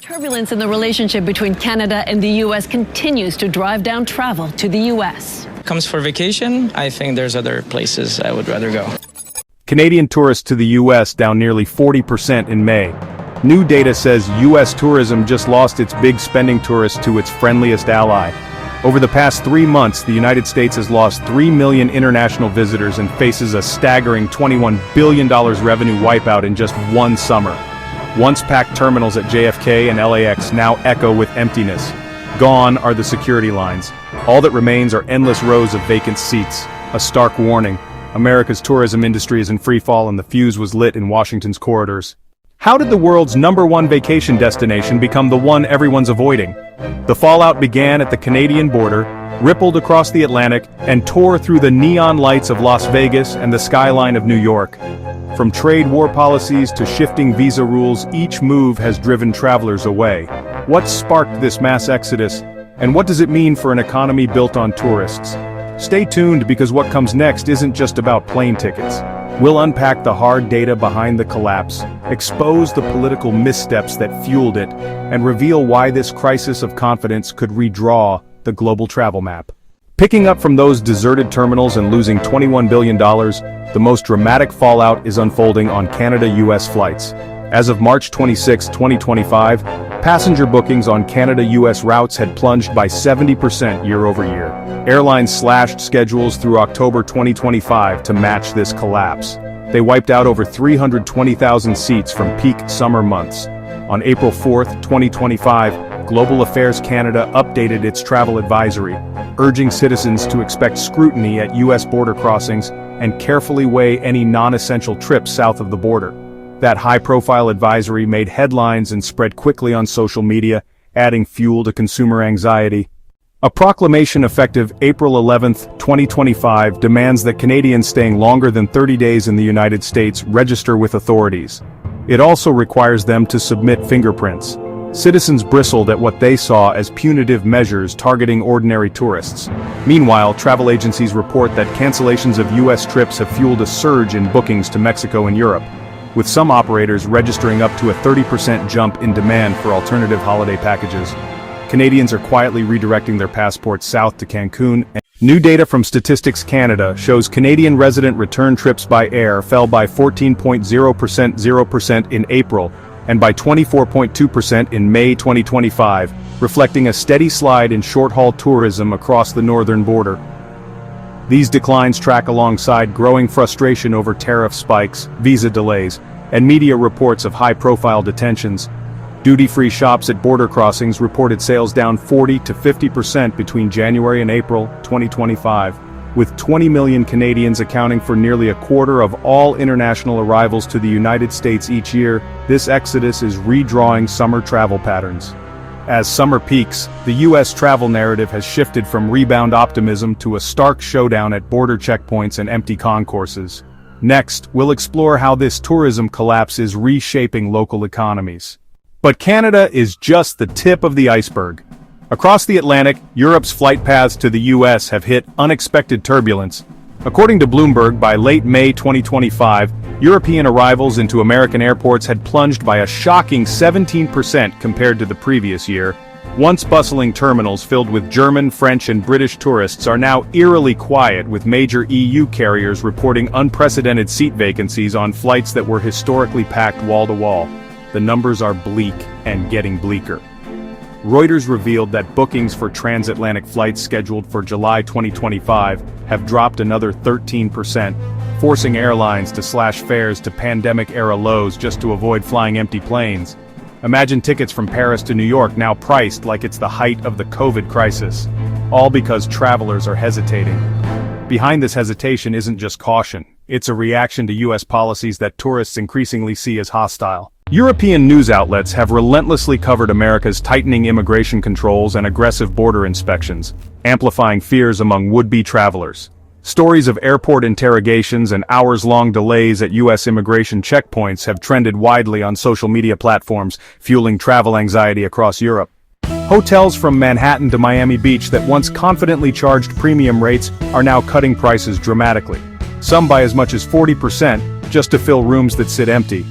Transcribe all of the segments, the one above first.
Turbulence in the relationship between Canada and the U.S. continues to drive down travel to the U.S. Comes for vacation, I think there's other places I would rather go. Canadian tourists to the U.S. down nearly 40% in May. New data says U.S. tourism just lost its big spending tourists to its friendliest ally. Over the past 3 months, the United States has lost 3 million international visitors and faces a staggering $21 billion revenue wipeout in just one summer. Once packed terminals at JFK and LAX now echo with emptiness. Gone are the security lines. All that remains are endless rows of vacant seats. A stark warning. America's tourism industry is in free fall and the fuse was lit in Washington's corridors. How did the world's #1 vacation destination become the one everyone's avoiding? The fallout began at the Canadian border, rippled across the Atlantic, and tore through the neon lights of Las Vegas and the skyline of New York. From trade war policies to shifting visa rules, each move has driven travelers away. What sparked this mass exodus, and what does it mean for an economy built on tourists? Stay tuned because what comes next isn't just about plane tickets. We'll unpack the hard data behind the collapse, expose the political missteps that fueled it, and reveal why this crisis of confidence could redraw the global travel map. Picking up from those deserted terminals and losing $21 billion, the most dramatic fallout is unfolding on Canada-US flights. As of March 26, 2025, passenger bookings on Canada-US routes had plunged by 70% year-over-year. Airlines slashed schedules through October 2025 to match this collapse. They wiped out over 320,000 seats from peak summer months. On April 4, 2025, Global Affairs Canada updated its travel advisory, urging citizens to expect scrutiny at U.S. border crossings and carefully weigh any non-essential trips south of the border. That high-profile advisory made headlines and spread quickly on social media, adding fuel to consumer anxiety. A proclamation effective April 11, 2025 demands that Canadians staying longer than 30 days in the United States register with authorities. It also requires them to submit fingerprints. Citizens bristled at what they saw as punitive measures targeting ordinary tourists. Meanwhile, travel agencies report that cancellations of U.S. trips have fueled a surge in bookings to Mexico and Europe, with some operators registering up to a 30% jump in demand for alternative holiday packages. Canadians are quietly redirecting their passports south to Cancun. New data from Statistics Canada shows Canadian resident return trips by air fell by 14.0% in April, and by 24.2% in May 2025, reflecting a steady slide in short-haul tourism across the northern border. These declines track alongside growing frustration over tariff spikes, visa delays, and media reports of high-profile detentions. Duty-free shops at border crossings reported sales down 40 to 50% between January and April 2025, with 20 million Canadians accounting for nearly a quarter of all international arrivals to the United States each year. This exodus is redrawing summer travel patterns. As summer peaks, the U.S. travel narrative has shifted from rebound optimism to a stark showdown at border checkpoints and empty concourses. Next, we'll explore how this tourism collapse is reshaping local economies. But Canada is just the tip of the iceberg. Across the Atlantic, Europe's flight paths to the U.S. have hit unexpected turbulence. According to Bloomberg, by late May 2025, European arrivals into American airports had plunged by a shocking 17% compared to the previous year. Once bustling terminals filled with German, French, and British tourists are now eerily quiet, with major EU carriers reporting unprecedented seat vacancies on flights that were historically packed wall-to-wall. The numbers are bleak and getting bleaker. Reuters revealed that bookings for transatlantic flights scheduled for July 2025 have dropped another 13%, forcing airlines to slash fares to pandemic-era lows just to avoid flying empty planes. Imagine tickets from Paris to New York now priced like it's the height of the COVID crisis, all because travelers are hesitating. Behind this hesitation isn't just caution, it's a reaction to U.S. policies that tourists increasingly see as hostile. European news outlets have relentlessly covered America's tightening immigration controls and aggressive border inspections, amplifying fears among would-be travelers. Stories of airport interrogations and hours-long delays at U.S. immigration checkpoints have trended widely on social media platforms, fueling travel anxiety across Europe. Hotels from Manhattan to Miami Beach that once confidently charged premium rates are now cutting prices dramatically, some by as much as 40%, just to fill rooms that sit empty.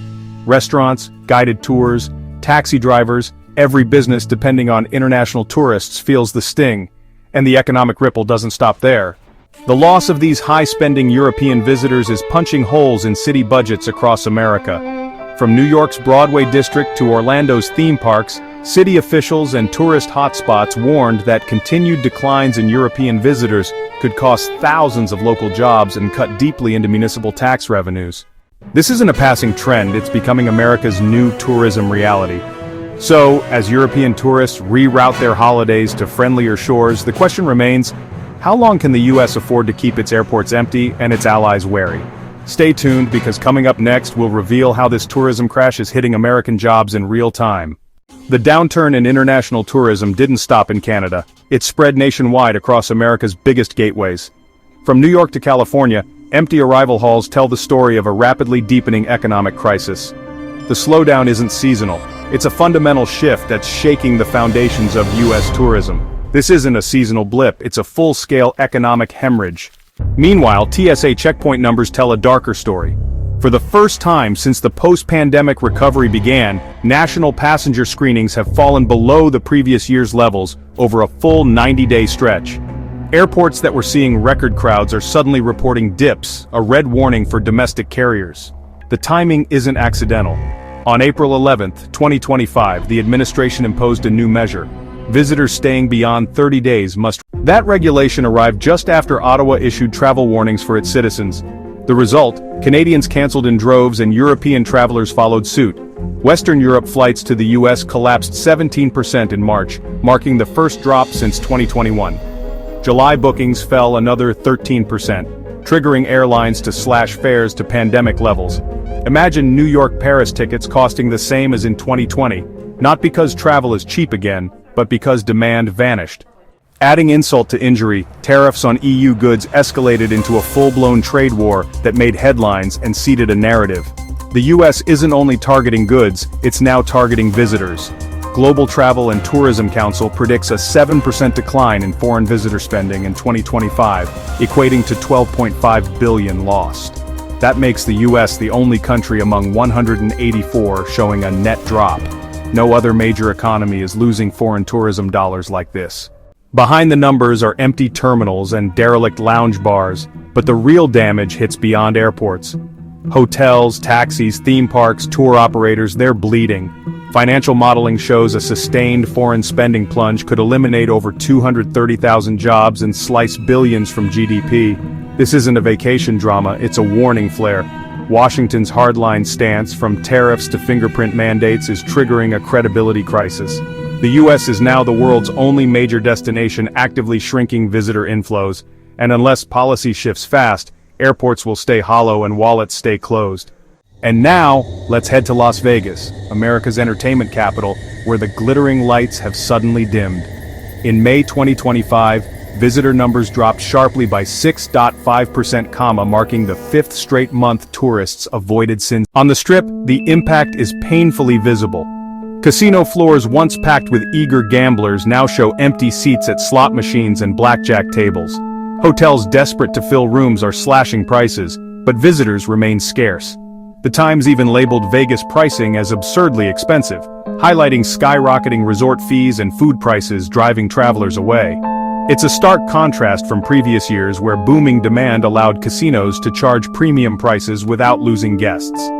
Restaurants, guided tours, taxi drivers, Every business depending on international tourists feels the sting, and the economic ripple doesn't stop there. The loss of these high-spending European visitors is punching holes in city budgets across America. From New York's Broadway district to Orlando's theme parks, city officials and tourist hotspots warned that continued declines in European visitors could cost thousands of local jobs and cut deeply into municipal tax revenues. This isn't a passing trend, it's becoming America's new tourism reality. So, as European tourists reroute their holidays to friendlier shores, the question remains, how long can the US afford to keep its airports empty and its allies wary? Stay tuned, because coming up next we'll reveal how this tourism crash is hitting American jobs in real time. The downturn in international tourism didn't stop in Canada. It spread nationwide across America's biggest gateways. From New York to California, empty arrival halls tell the story of a rapidly deepening economic crisis. The slowdown isn't seasonal. It's a fundamental shift that's shaking the foundations of US tourism. This isn't a seasonal blip, it's a full-scale economic hemorrhage. Meanwhile, TSA checkpoint numbers tell a darker story. For the first time since the post-pandemic recovery began, national passenger screenings have fallen below the previous year's levels over a full 90-day stretch. Airports that were seeing record crowds are suddenly reporting dips, a red warning for domestic carriers. The timing isn't accidental. On April 11, 2025, the administration imposed a new measure. Visitors staying beyond 30 days must. That regulation arrived just after Ottawa issued travel warnings for its citizens. The result, Canadians canceled in droves and European travelers followed suit. Western Europe flights to the US collapsed 17% in March, marking the first drop since 2021. July bookings fell another 13%, triggering airlines to slash fares to pandemic levels. Imagine New York-Paris tickets costing the same as in 2020, not because travel is cheap again, but because demand vanished. Adding insult to injury, tariffs on EU goods escalated into a full-blown trade war that made headlines and seeded a narrative. The US isn't only targeting goods, it's now targeting visitors. Global Travel and Tourism Council predicts a 7% decline in foreign visitor spending in 2025, equating to $12.5 billion lost. That makes the US the only country among 184 showing a net drop. No other major economy is losing foreign tourism dollars like this. Behind the numbers are empty terminals and derelict lounge bars, but the real damage hits beyond airports. Hotels, taxis, theme parks, tour operators, they're bleeding. Financial modeling shows a sustained foreign spending plunge could eliminate over 230,000 jobs and slice billions from GDP. This isn't a vacation drama, it's a warning flare. Washington's hardline stance, from tariffs to fingerprint mandates, is triggering a credibility crisis. The US is now the world's only major destination actively shrinking visitor inflows, and unless policy shifts fast, airports will stay hollow and wallets stay closed. And now, let's head to Las Vegas, America's entertainment capital, where the glittering lights have suddenly dimmed. In May 2025, visitor numbers dropped sharply by 6.5%, marking the fifth straight month tourists avoided since. On the Strip, the impact is painfully visible. Casino floors once packed with eager gamblers now show empty seats at slot machines and blackjack tables. Hotels desperate to fill rooms are slashing prices, but visitors remain scarce. The Times even labeled Vegas pricing as absurdly expensive, highlighting skyrocketing resort fees and food prices driving travelers away. It's a stark contrast from previous years where booming demand allowed casinos to charge premium prices without losing guests.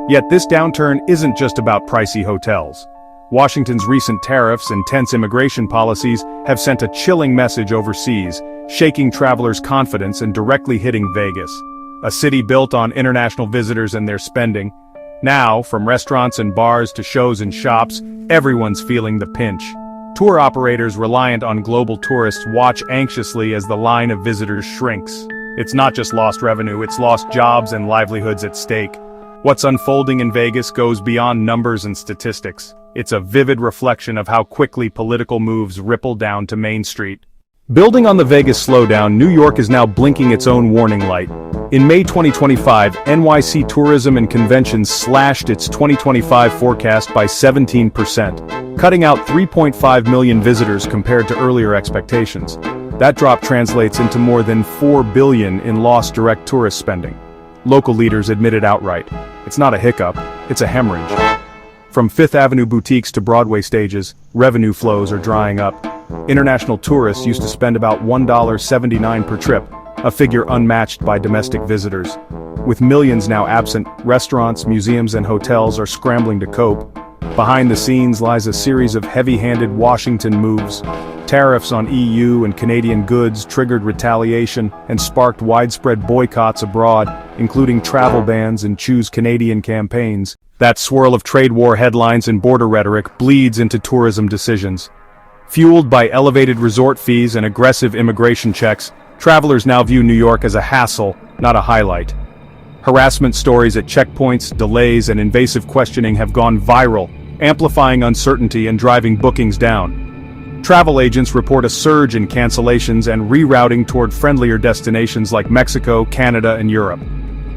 Yet this downturn isn't just about pricey hotels. Washington's recent tariffs and tense immigration policies have sent a chilling message overseas, shaking travelers' confidence and directly hitting Vegas, a city built on international visitors and their spending. Now, from restaurants and bars to shows and shops, everyone's feeling the pinch. Tour operators reliant on global tourists watch anxiously as the line of visitors shrinks. It's not just lost revenue, it's lost jobs and livelihoods at stake. What's unfolding in Vegas goes beyond numbers and statistics. It's a vivid reflection of how quickly political moves ripple down to Main Street. Building on the Vegas slowdown, New York is now blinking its own warning light. In May 2025, NYC Tourism and Conventions slashed its 2025 forecast by 17%, cutting out 3.5 million visitors compared to earlier expectations. That drop translates into more than $4 billion in lost direct tourist spending. Local leaders admitted outright, it's not a hiccup, it's a hemorrhage. From Fifth Avenue boutiques to Broadway stages, revenue flows are drying up. International tourists used to spend about $1.79 per trip, a figure unmatched by domestic visitors. With millions now absent, restaurants, museums, and hotels are scrambling to cope. Behind the scenes lies a series of heavy-handed Washington moves. Tariffs on EU and Canadian goods triggered retaliation and sparked widespread boycotts abroad, including travel bans and Choose Canadian campaigns. That swirl of trade war headlines and border rhetoric bleeds into tourism decisions. Fueled by elevated resort fees and aggressive immigration checks, travelers now view New York as a hassle, not a highlight. Harassment stories at checkpoints, delays, and invasive questioning have gone viral, amplifying uncertainty and driving bookings down. Travel agents report a surge in cancellations and rerouting toward friendlier destinations like Mexico, Canada, and Europe.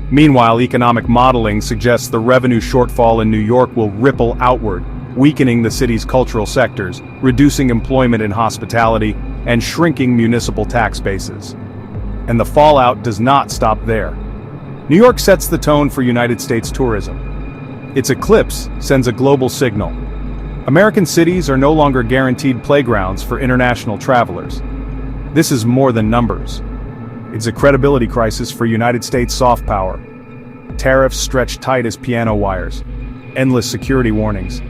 Meanwhile, economic modeling suggests the revenue shortfall in New York will ripple outward, weakening the city's cultural sectors, reducing employment in hospitality, and shrinking municipal tax bases. And the fallout does not stop there. New York sets the tone for United States tourism. Its eclipse sends a global signal. American cities are no longer guaranteed playgrounds for international travelers. This is more than numbers. It's a credibility crisis for United States soft power. Tariffs stretched tight as piano wires. Endless security warnings.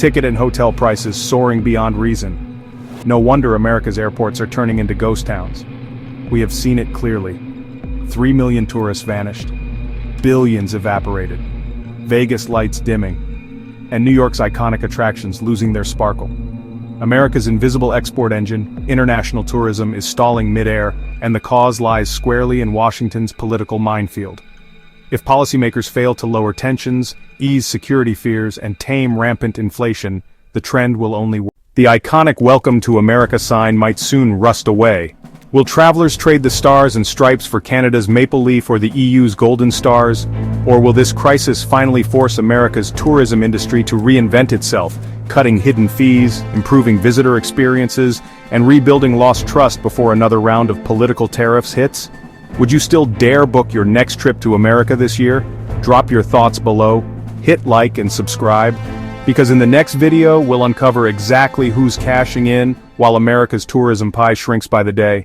Ticket and hotel prices soaring beyond reason. No wonder America's airports are turning into ghost towns. We have seen it clearly. 3 million tourists vanished. Billions evaporated. Vegas lights dimming. And New York's iconic attractions losing their sparkle. America's invisible export engine, international tourism, is stalling midair, and the cause lies squarely in Washington's political minefield. If policymakers fail to lower tensions, ease security fears, and tame rampant inflation, the trend will only worsen. The iconic Welcome to America sign might soon rust away. Will travelers trade the stars and stripes for Canada's maple leaf or the EU's golden stars? Or will this crisis finally force America's tourism industry to reinvent itself, cutting hidden fees, improving visitor experiences, and rebuilding lost trust before another round of political tariffs hits? Would you still dare book your next trip to America this year? Drop your thoughts below, hit like and subscribe, because in the next video we'll uncover exactly who's cashing in while America's tourism pie shrinks by the day.